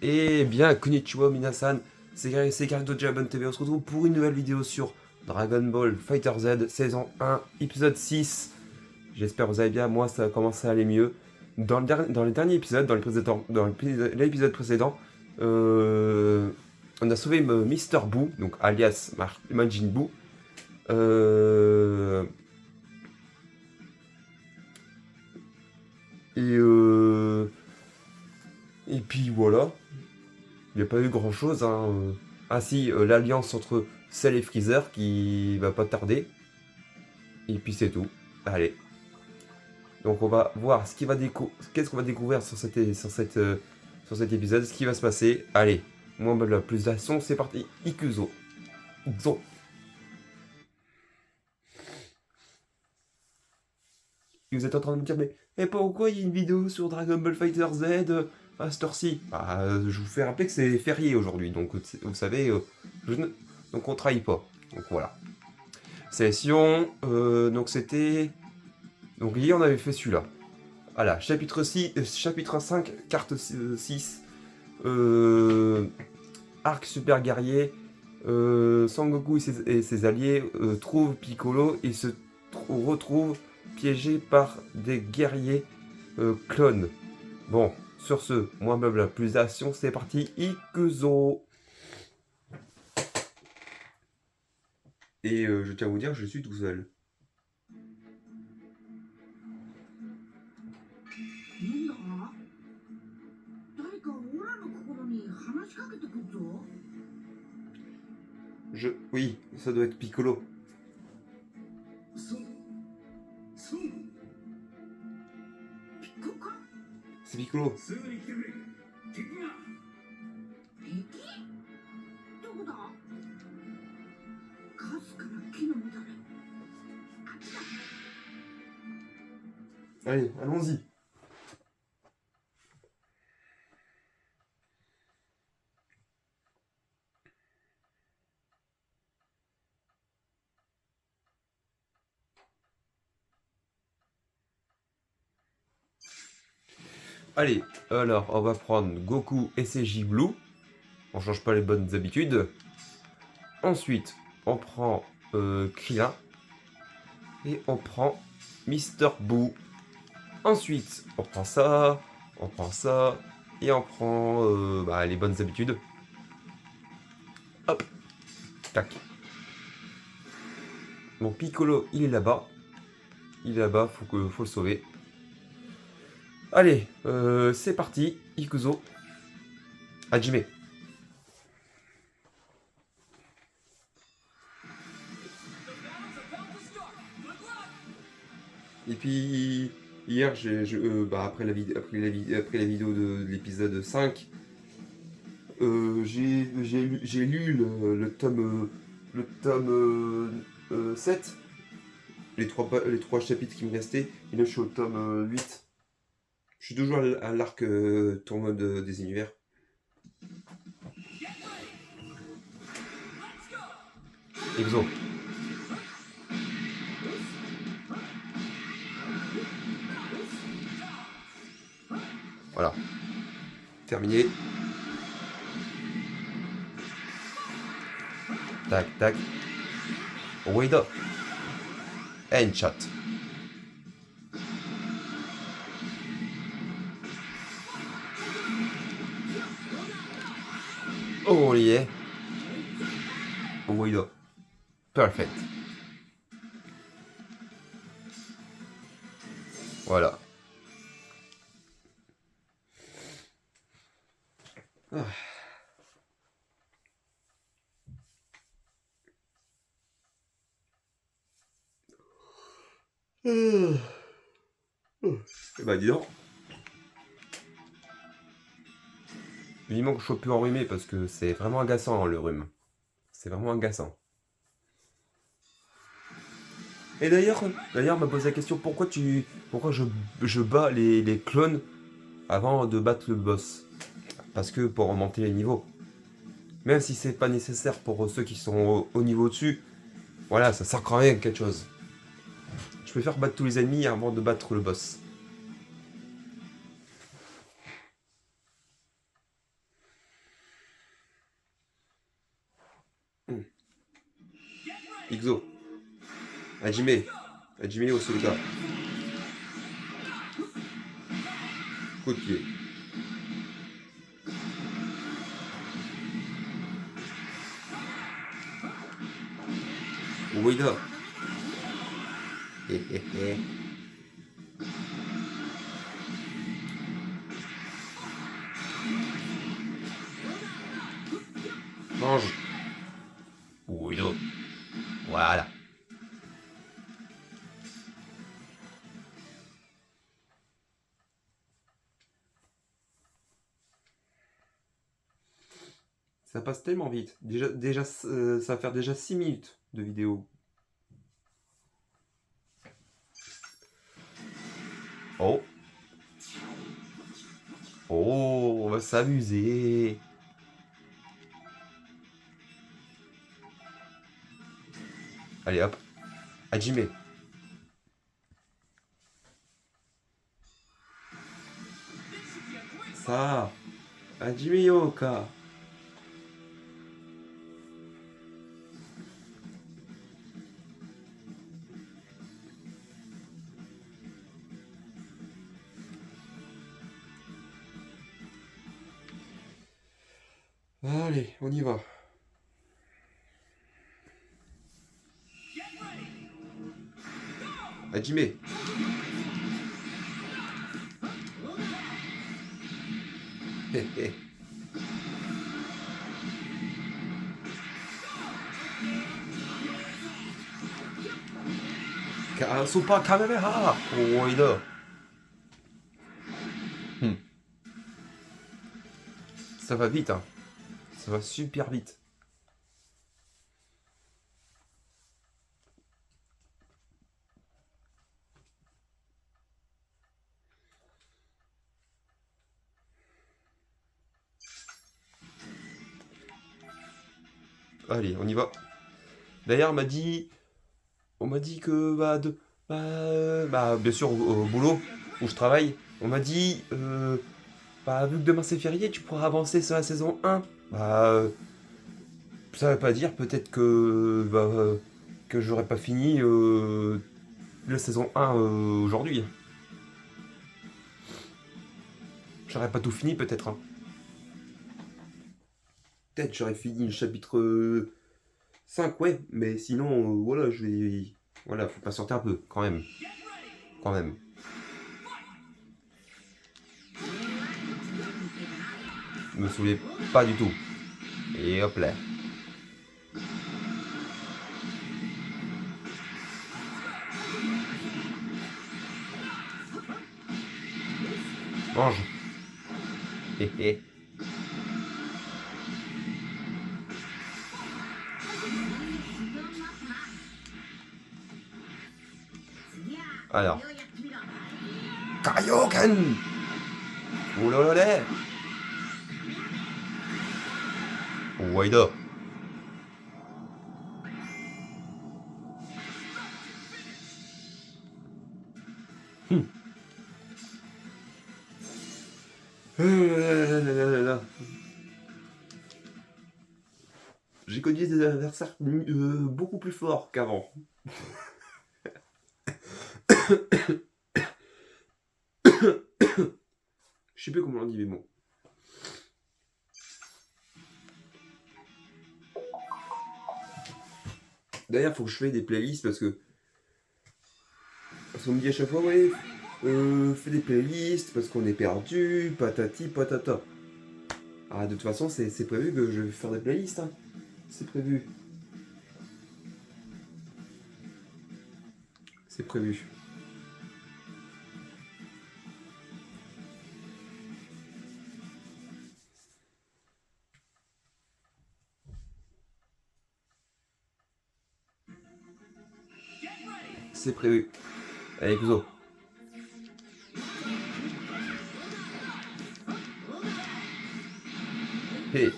Eh bien, konnichiwa minasan, c'est Karuto Jabun TV, on se retrouve pour une nouvelle vidéo sur Dragon Ball Fighter Z, saison 1, épisode 6. J'espère que vous allez bien, moi ça commence à aller mieux. Dans le dernier épisode, dans l'épisode précédent, on a sauvé Mister Boo, donc alias Majin Buu. Et puis voilà. Il n'y a pas eu grand chose. Hein. Ah si, l'alliance entre Cell et Freezer qui va pas tarder. Et puis c'est tout. Allez. Donc on va voir qu'est-ce qu'on va découvrir sur cet épisode, ce qui va se passer. Allez, moins de plus d'action, c'est parti. Ikuzo. Zo. Et vous êtes en train de me dire, mais pourquoi il y a une vidéo sur Dragon Ball Fighter Z à cette heure-ci? Je vous fais rappeler que c'est férié aujourd'hui, donc vous savez, donc on trahit pas. Donc voilà. Session, donc c'était... Donc hier on avait fait celui-là. Voilà, chapitre 5, carte 6, arc super guerrier, Sangoku et ses alliés trouvent Piccolo et se retrouvent piégés par des guerriers clones. Bon, sur ce, moins blabla, plus d'action, c'est parti, Ikuzo. Et je tiens à vous dire, je suis tout seul. Oui, ça doit être Piccolo. C'est Piccolo. Allez, allons-y. Allez, alors on va prendre Goku SCJ Blue. On change pas les bonnes habitudes. Ensuite, on prend Krillin. Et on prend Mister Boo. Ensuite, on prend ça. Et on prend les bonnes habitudes. Hop. Tac. Bon, Piccolo, il est là-bas. Faut le sauver. Allez, c'est parti. Ikuzo. Hajime. Et puis, hier, après la vidéo de l'épisode 5, j'ai lu le tome 7, les trois chapitres qui me restaient, et là je suis au tome 8. Je suis toujours à l'arc tournoi des univers. Exo. Voilà. Terminé. Tac, tac. Wait up. Handshot. Oh yeah. Wait up. Perfect. Voilà. Ah. Et bah dis donc. Vivement que je sois plus enrhumé parce que c'est vraiment agaçant le rhume. C'est vraiment agaçant. Et d'ailleurs m'a posé la question pourquoi je bats les clones avant de battre le boss. Parce que pour remonter les niveaux. Même si c'est pas nécessaire pour ceux qui sont au niveau dessus, voilà, ça sert quand même à quelque chose. Je préfère battre tous les ennemis avant de battre le boss. Ixo. Hajime. Hajime Osoka. Coup de pied. Ueda. Hé hé hé. Mange. Ueda. Voilà. Ça passe tellement vite. Déjà, ça va faire déjà 6 minutes de vidéo. Oh. Oh, on va s'amuser. Allez hop. Hajime. Ça. Hajime Yoka. Allez, on y va. Hajime. Hé hé. Super Kamehameha. Oh, il a. Ça va vite, hein. Ça va super vite. Allez, on y va. D'ailleurs, on m'a dit que bien sûr au boulot où je travaille, on m'a dit vu que demain c'est férié, tu pourras avancer sur la saison 1. Ça veut pas dire peut-être que j'aurais pas fini la saison 1 aujourd'hui. J'aurais pas tout fini peut-être, hein. Peut-être j'aurais fini le chapitre 5, ouais, mais sinon voilà, je vais voilà, faut patienter un peu quand même. Quand même. Me saoulez pas du tout. Et hop là. Mange. Hé hé. Alors. Kaioken. Oh là là là. Waida. J'ai connu des adversaires beaucoup plus forts qu'avant. Je sais plus comment on dit, mais bon. D'ailleurs, faut que je fasse des playlists parce qu'on me dit à chaque fois, ouais, fais des playlists parce qu'on est perdu, patati patata. Ah, de toute façon, c'est prévu que je vais faire des playlists, hein. C'est prévu. C'est prévu. C'est prévu. Allez, Kuzo. Hey.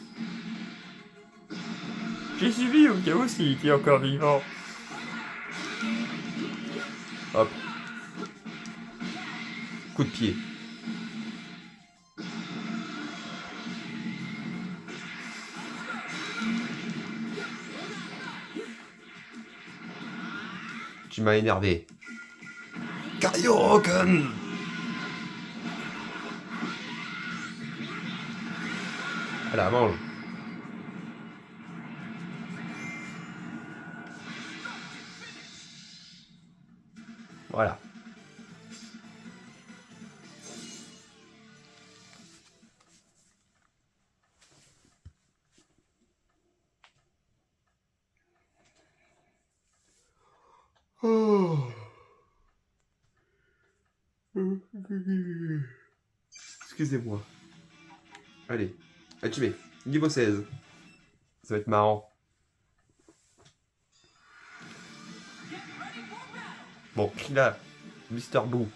J'ai suivi au cas où s'il était encore vivant. Hop. Coup de pied. Tu m'as énervé. Kaioken. Voilà, mange. Voilà. Oh. Excusez-moi. Allez, Hajime, niveau 16. Ça va être marrant. Bon, Krillin, Mister Boo.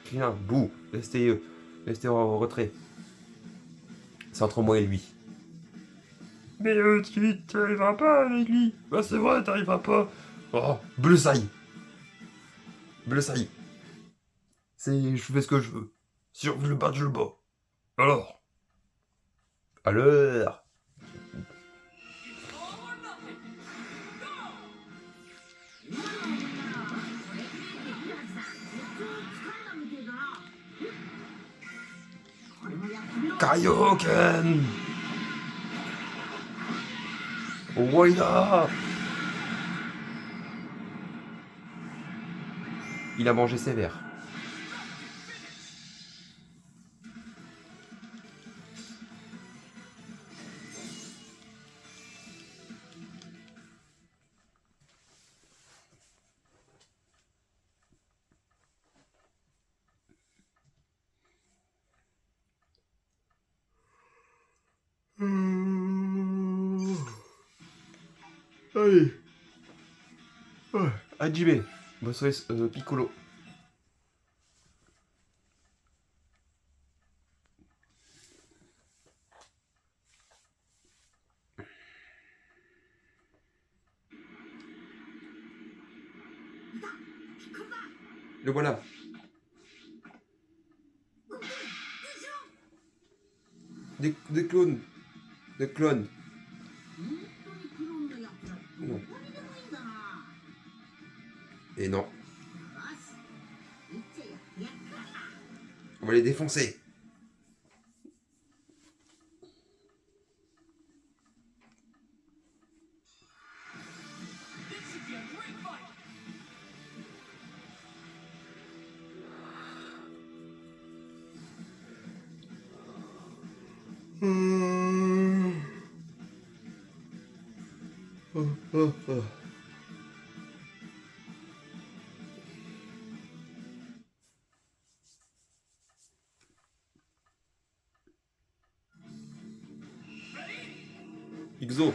Krillin, Boo, restez en retrait. C'est entre moi et lui. Mais tu t'arriveras pas avec lui. Bah c'est vrai, t'arriveras pas. Oh, Bullseye. Bullseye. Je fais ce que je veux. Si on veut le battre, je le bats. Alors. Alors. Kaioken. Oida. Il a mangé sévère. Allez. Ouais. Hajime. Bosserai Piccolo. Le voilà. Des clones. Des clones. Non. Et non. On va les défoncer. Ixo.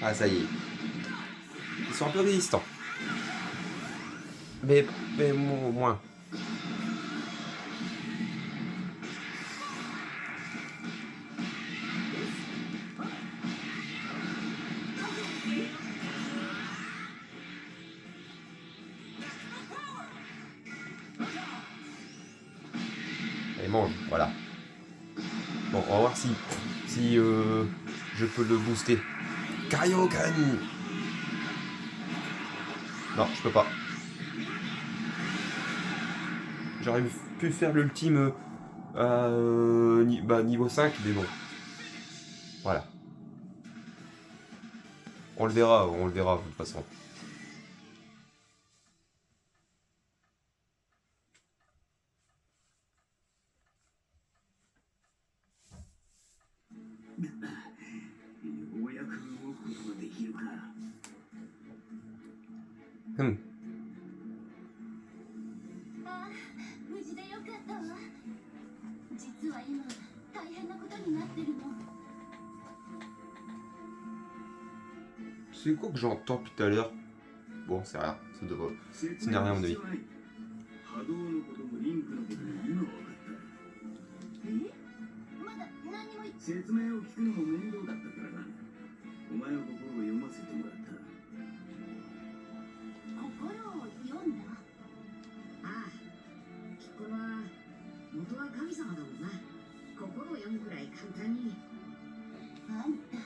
Ah, ça y est. Ils sont un peu résistants. Mais moins. Allez, mange, voilà. Bon, on va voir si je peux le booster. Kaioken. Non, je peux pas. J'aurais pu faire l'ultime niveau 5, mais bon. Voilà. On le verra de toute façon. Hmm. ああ、無事でよかったわ。実は今、大変なことになってるの。C'est quoi que j'entends depuis tout à l'heure? Bon, c'est rien. Ce n'est rien à mon avis. まだ何も言って説明を聞くのも面倒だったからな。お前の心を読ませてもらった。心を読んだ。ああ、ピッコロは元は神様だもんな。心を読むくらい簡単に。あんた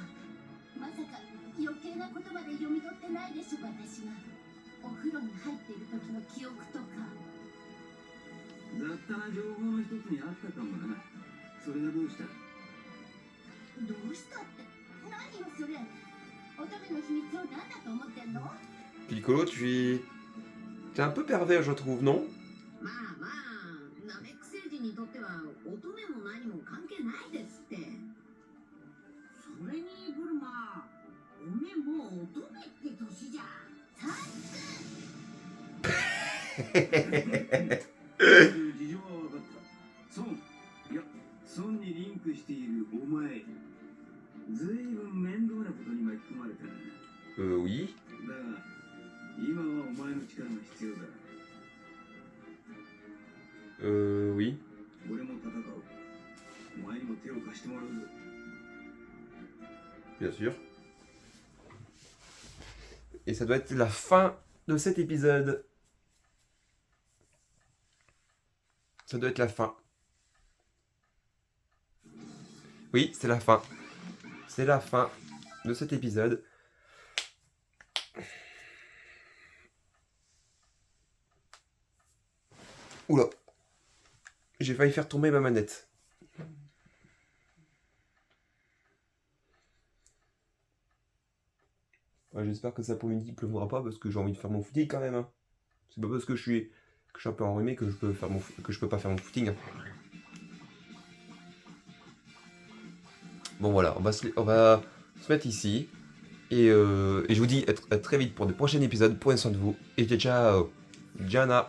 まさか余計なことまで読み取ってないでしょ。私がお風呂に入っている時の記憶とか。雑多な情報の一つにあったかもな。それがどうした？どうしたって何よそれ。乙女の秘密を何だと思ってんの。 Piccolo, t'es un peu pervers, je trouve, non? まあまあ、ナメック星人にとっては乙女も何も関係ないですって。それにブルマ、おめえもう乙女って年じゃん。さ事情は分かった。ソン、いや、ソンにリンクしているお前、ずいぶん面倒なことに巻き込まれたな。Oui. だが、今はお前の力が必要だ。Oui. 俺も戦おう。お前にも手を貸してもらうぞ。Bien sûr. Et ça doit être la fin de cet épisode. Ça doit être la fin. Oui, c'est la fin. C'est la fin de cet épisode. Oula. J'ai failli faire tomber ma manette. Ouais, j'espère que ça pour midi pleuvra pas parce que j'ai envie de faire mon footing quand même. Hein. C'est pas parce que je suis un peu enrhumé que je peux pas faire mon footing. Hein. Bon voilà, on va se mettre ici. Et je vous dis à très vite pour de prochains épisodes. Prenez soin de vous. Et ciao ciao. Diana.